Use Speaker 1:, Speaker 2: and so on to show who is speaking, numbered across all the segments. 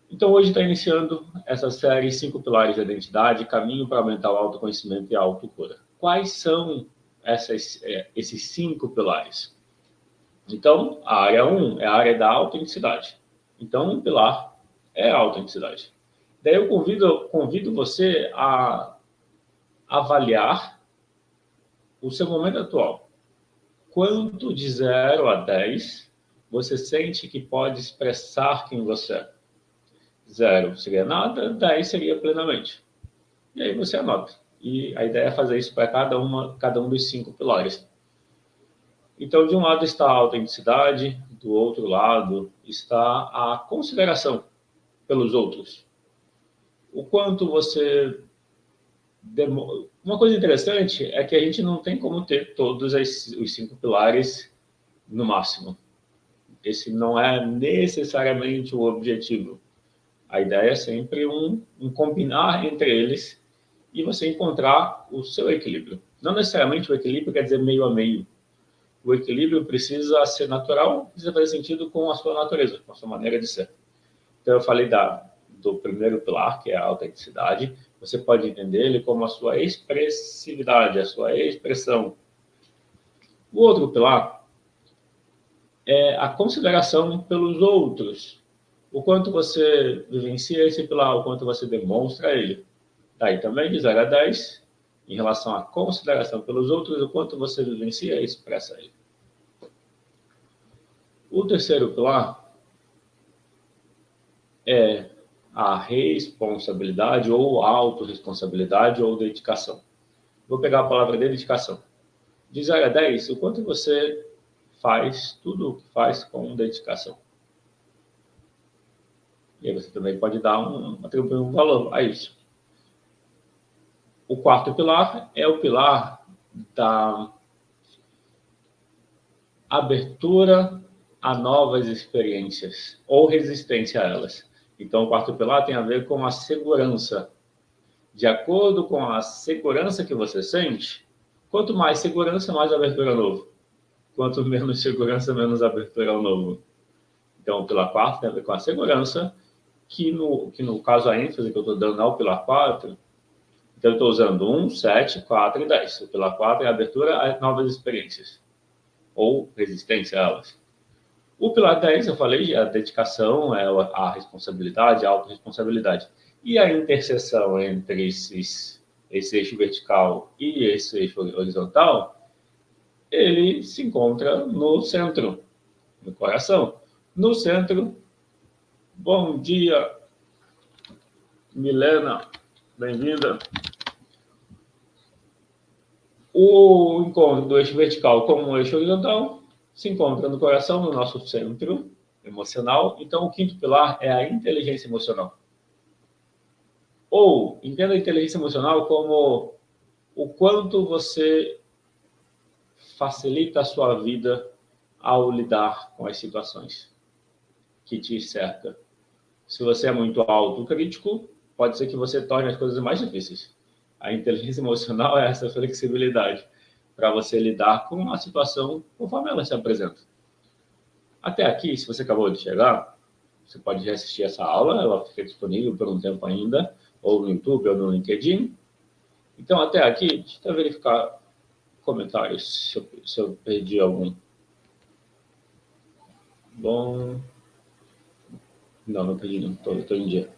Speaker 1: Então, hoje está iniciando essa série 5 Pilares da Identidade, Caminho para Aumentar o Autoconhecimento e a Autocura. Quais são esses 5 pilares? Então, a área 1 é a área da autenticidade. Então, um pilar é a autenticidade. Daí eu convido você a avaliar o seu momento atual. Quanto de 0 a 10 você sente que pode expressar quem você é? 0 seria nada, 10 seria plenamente. E aí você anota. E a ideia é fazer isso para cada um dos 5 pilares. Então, de um lado está a autenticidade, do outro lado está a consideração pelos outros. O quanto você... Uma coisa interessante é que a gente não tem como ter todos os 5 pilares no máximo. Esse não é necessariamente o objetivo. A ideia é sempre um combinar entre eles e você encontrar o seu equilíbrio. Não necessariamente o equilíbrio quer dizer meio a meio. O equilíbrio precisa ser natural, precisa fazer sentido com a sua natureza, com a sua maneira de ser. Então, eu falei do primeiro pilar, que é a autenticidade. Você pode entender ele como a sua expressividade, a sua expressão. O outro pilar é a consideração pelos outros. O quanto você vivencia esse pilar, o quanto você demonstra ele. Daí também, de 0 a 10, em relação à consideração pelos outros, o quanto você vivencia e expressa ele. O terceiro pilar é a responsabilidade, ou autorresponsabilidade, ou dedicação. Vou pegar a palavra dedicação. De 0 a 10, o quanto você faz tudo o que faz com dedicação. E aí você também pode dar atribuir um valor a isso. O quarto pilar é o pilar da abertura a novas experiências ou resistência a elas. Então, o quarto pilar tem a ver com a segurança. De acordo com a segurança que você sente, quanto mais segurança, mais abertura ao novo. Quanto menos segurança, menos abertura ao novo. Então, o pilar 4 tem a ver com a segurança, que no caso a ênfase que eu estou dando ao pilar 4, então eu estou usando 1, 7, 4 e 10. O pilar 4 é a abertura a novas experiências, ou resistência a elas. O pilar 10, eu falei, é a dedicação, é a responsabilidade, a autorresponsabilidade. E a interseção entre esse eixo vertical e esse eixo horizontal, ele se encontra no centro, no coração. No centro, bom dia, Milena, bem-vinda. O encontro do eixo vertical com o eixo horizontal se encontra no coração, no nosso centro emocional. Então, o quinto pilar é a inteligência emocional. Ou, entenda a inteligência emocional como o quanto você facilita a sua vida ao lidar com as situações que te cercam. Se você é muito autocrítico, pode ser que você torne as coisas mais difíceis. A inteligência emocional é essa flexibilidade para você lidar com a situação conforme ela se apresenta. Até aqui, se você acabou de chegar, você pode reassistir essa aula, ela fica disponível por um tempo ainda, ou no YouTube ou no LinkedIn. Então, até aqui, deixa eu verificar comentários, se eu perdi algum. Bom... Não perdi não, estou em dia.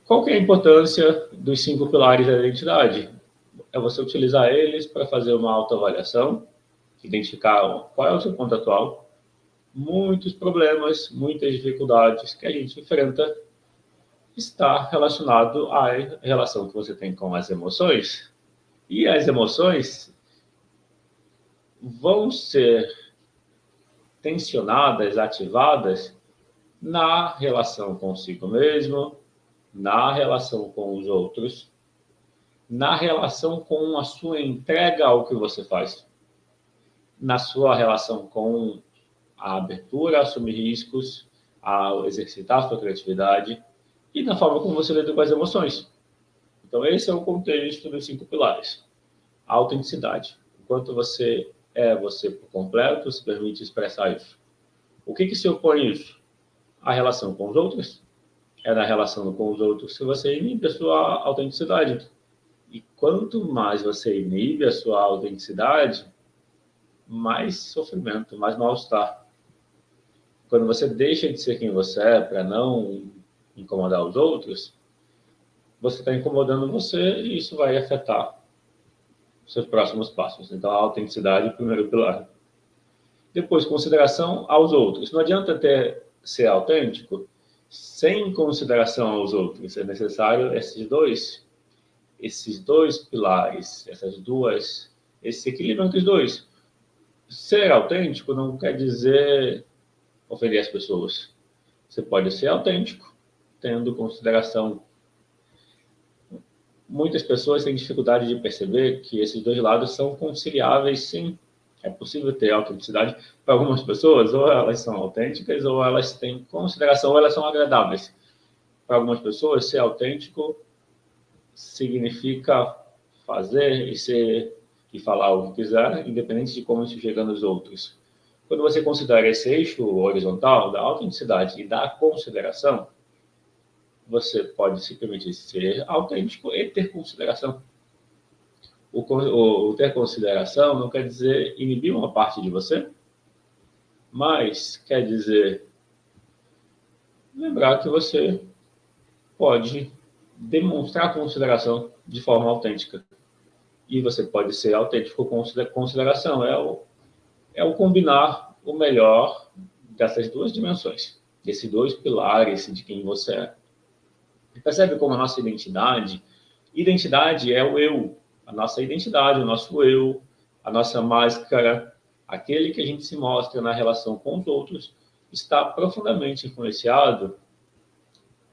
Speaker 1: Qual que é a importância dos 5 pilares da identidade? É você utilizar eles para fazer uma autoavaliação, identificar qual é o seu ponto atual, muitos problemas, muitas dificuldades que a gente enfrenta está relacionado à relação que você tem com as emoções. E as emoções vão ser tensionadas, ativadas na relação consigo mesmo, na relação com os outros, na relação com a sua entrega ao que você faz, na sua relação com a abertura a assumir riscos, a exercitar a sua criatividade e na forma como você lida com as emoções. Então, esse é o contexto dos 5 pilares. A autenticidade. Enquanto você é você por completo, se permite expressar isso. O que se opõe a isso? a relação com os outros. É na relação com os outros que você inibe a sua autenticidade. E quanto mais você inibe a sua autenticidade, mais sofrimento, mais mal-estar. Quando você deixa de ser quem você é para não incomodar os outros, você está incomodando você e isso vai afetar os seus próximos passos. Então, a autenticidade é o primeiro pilar. Depois, consideração aos outros. Não adianta ser autêntico sem consideração aos outros. É necessário esses dois pilares, esse equilíbrio entre os dois. Ser autêntico não quer dizer ofender as pessoas. Você pode ser autêntico tendo consideração. Muitas pessoas têm dificuldade de perceber que esses dois lados são conciliáveis, sim. É possível ter autenticidade. Para algumas pessoas, ou elas são autênticas, ou elas têm consideração, ou elas são agradáveis. Para algumas pessoas, ser autêntico significa fazer e falar o que quiser, independente de como isso chega nos outros. Quando você considera esse eixo horizontal da autenticidade e da consideração, você pode se permitir ser autêntico e ter consideração. O ter consideração não quer dizer inibir uma parte de você, mas quer dizer lembrar que você pode demonstrar consideração de forma autêntica. E você pode ser autêntico com consideração. É o combinar o melhor dessas duas dimensões, desses dois pilares de quem você é. Percebe como a nossa identidade é o eu, a nossa identidade, o nosso eu, a nossa máscara, aquele que a gente se mostra na relação com os outros, está profundamente influenciado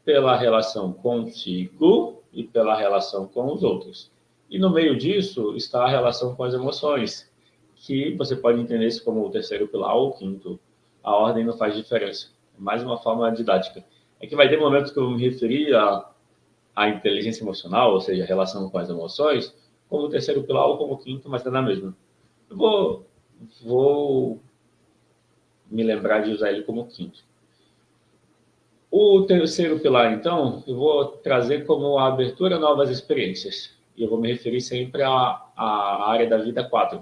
Speaker 1: pela relação consigo e pela relação com os outros. E no meio disso está a relação com as emoções, que você pode entender isso como o terceiro pilar ou o quinto. A ordem não faz diferença. É mais uma forma didática. É que vai ter momentos que eu me referi à inteligência emocional, ou seja, a relação com as emoções, como o terceiro pilar ou como o quinto, mas está na mesma. Eu vou me lembrar de usar ele como quinto. O terceiro pilar, então, eu vou trazer como a abertura a novas experiências. E eu vou me referir sempre à área da vida 4.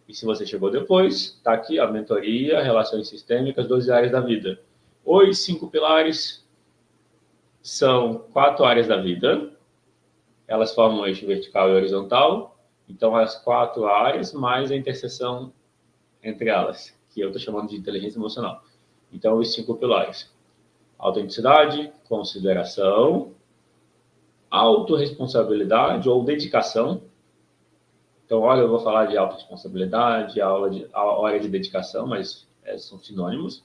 Speaker 1: E se você chegou depois, está aqui a mentoria, relações sistêmicas, 12 áreas da vida. Os 5 pilares são 4 áreas da vida. Elas formam um eixo vertical e horizontal. Então, as 4 áreas, mais a interseção entre elas, que eu estou chamando de inteligência emocional. Então, os 5 pilares. Autenticidade, consideração, autorresponsabilidade ou dedicação. Então, olha, eu vou falar de autorresponsabilidade, a hora de dedicação, mas são sinônimos.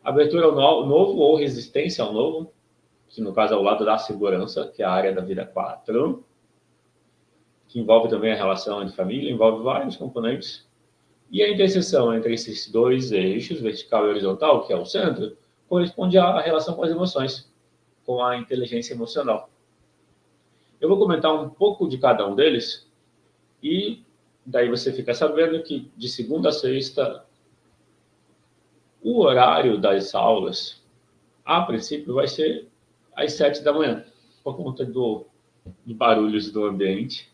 Speaker 1: Abertura ao novo ou resistência ao novo, que no caso é o lado da segurança, que é a área da vida 4, que envolve também a relação entre família, envolve vários componentes. E a interseção entre esses dois eixos, vertical e horizontal, que é o centro, corresponde à relação com as emoções, com a inteligência emocional. Eu vou comentar um pouco de cada um deles e daí você fica sabendo que de segunda a sexta o horário das aulas, a princípio, vai ser às 7 da manhã, por conta de barulhos do ambiente.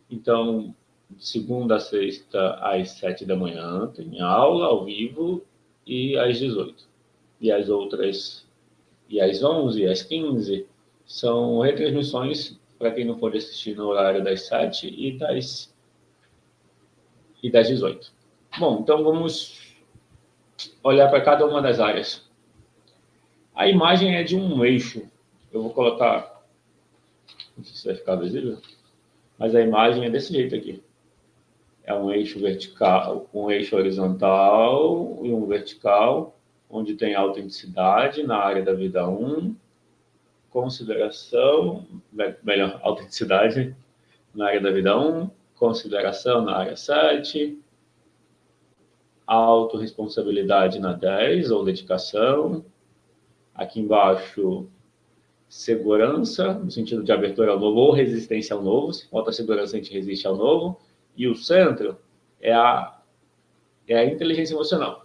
Speaker 1: Então, de segunda a sexta às 7 da manhã tem aula ao vivo e às 18. E as outras, e às 11, e às 15, são retransmissões para quem não pode assistir no horário das 7 e das 18. Bom, então vamos olhar para cada uma das áreas. A imagem é de um eixo. Eu vou colocar, não sei se vai ficar visível, mas a imagem é desse jeito aqui. É um eixo vertical, um eixo horizontal e um vertical, onde tem autenticidade na área da vida 1, consideração, melhor, autenticidade na área da vida 1, consideração na área 7, autorresponsabilidade na 10, ou dedicação. Aqui embaixo, segurança, no sentido de abertura ao novo ou resistência ao novo. Se falta segurança, a gente resiste ao novo. E o centro é a inteligência emocional.